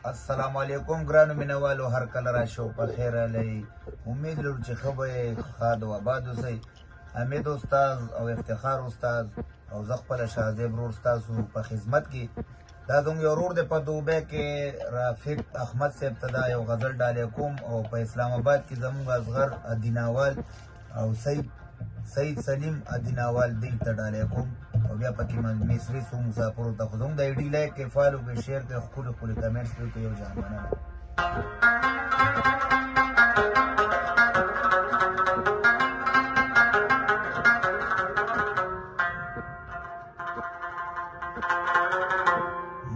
السلام علیکم ګرانو مینوالو، هر کله راشو په خیر علی. امید لرو چې ښه به ښاد او آباد اوسئ. حمید استاد او افتخار استاد او زه خپله شاهزیب ورور ستاسو په خدمت کې. دا زموږ یو ورور دی په دوبۍ کې، رافق احمد صاحب ته دا یو غزل ډالۍ کوم، او په اسلام آباد کې زموږ اصغر ادیناوال او سید سلیم ادیناوال دوی ته ډالۍ کوم، او بیا پکې مصري څو مسافرو ته خو زموږ د ایډي لایک کې فالو کې شیر کې ښکلي ښکلي کمنټس کوي که یو جان مننه.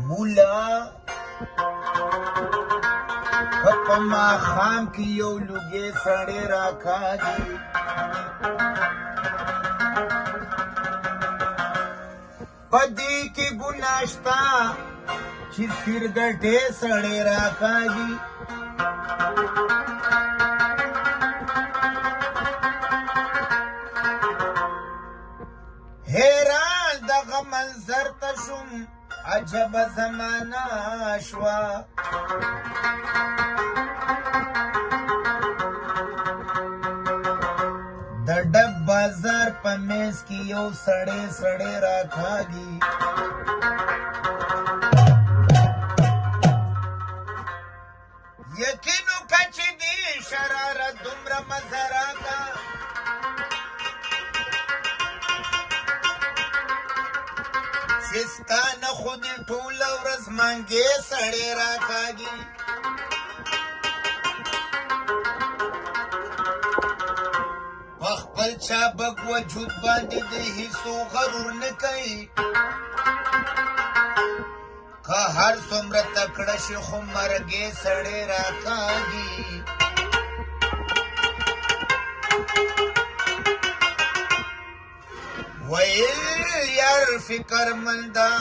مولا په ماښام کې یو لوګی سړی راکاږي، په دې کې ګناه شته چې سرګټې سړی راکاږي. حیران دغه منظر ته شوم، عجبه زمانه شوه. د ډب بازار په میز کې یو سړی راکاږي، یقین وکړه چې دې شرارت دومره مزه راکړه، چې ستا نه خو دې ټوله ورځ منګې سړی راکاږي. په خپل چابک وجود باندې د هیڅو غرور نه کوي، که هر څومره تکړه شي خو مرګې سړی راکاږي. ویل یار فکرمنده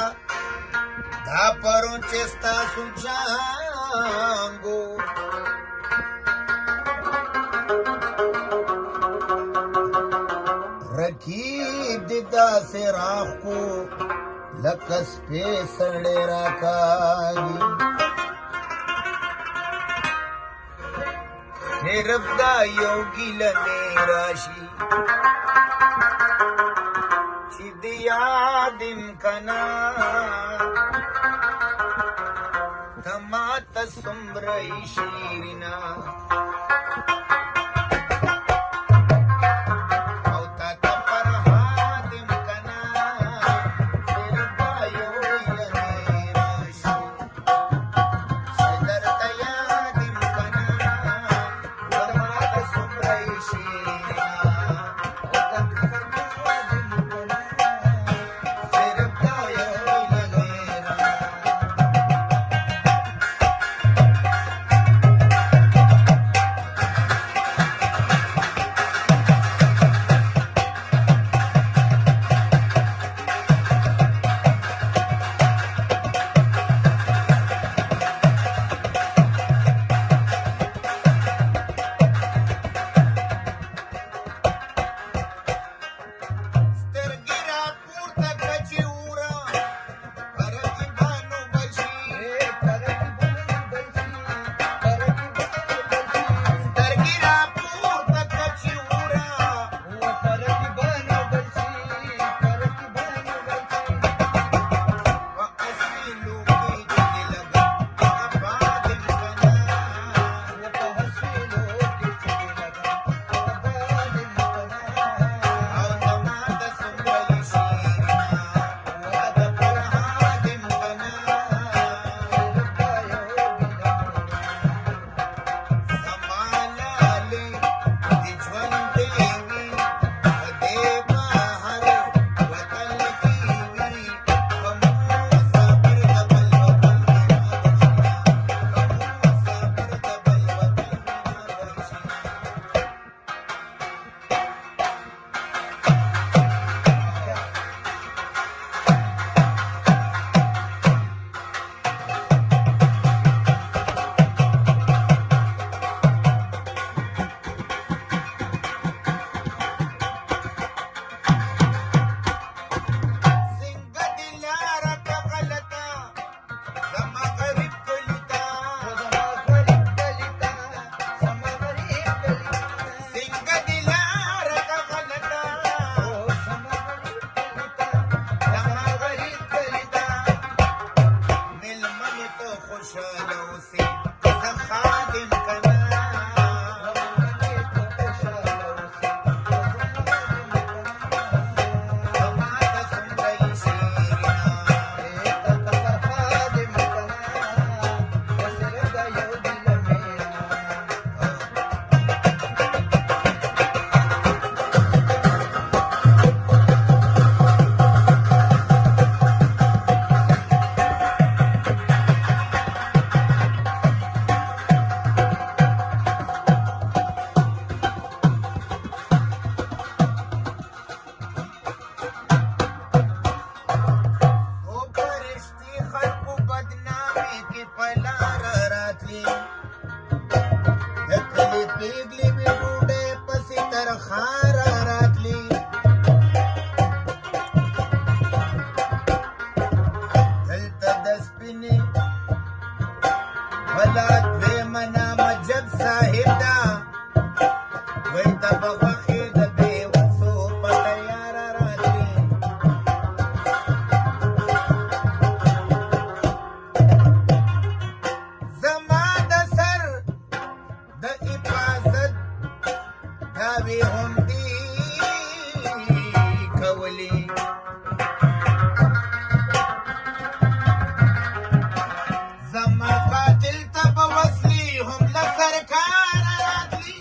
دا پرون چې ستاسو جانګو، رکیب دې داسې راخ کو لکه سپی سړی راکاږي. هرب دا یو ګیله مې راشي چې دې یاد یم کنه، ته ماته څومره یې شیرینه، خوشاله اوسې زه خادم کنه پیغلی می ډوډۍ پسې ترخاره راتلی دلته د سپینې بلا دویمه نامه جب صاحب ده وایي ته به غوښې د بېوسو په تیاره راتلی زما د سر د حفاظت دعوې هم دي کولې زما قاتل ته به وسلې هم له سرکاره راتلي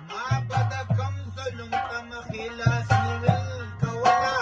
ما به د کوم ظلم ته مخې لاس نیول کوله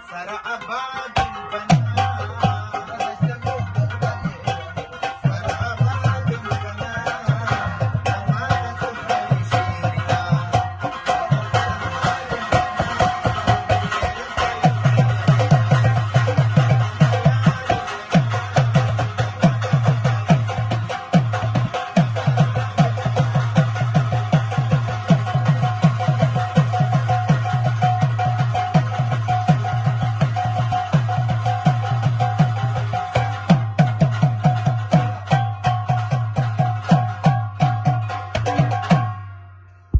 سره آباد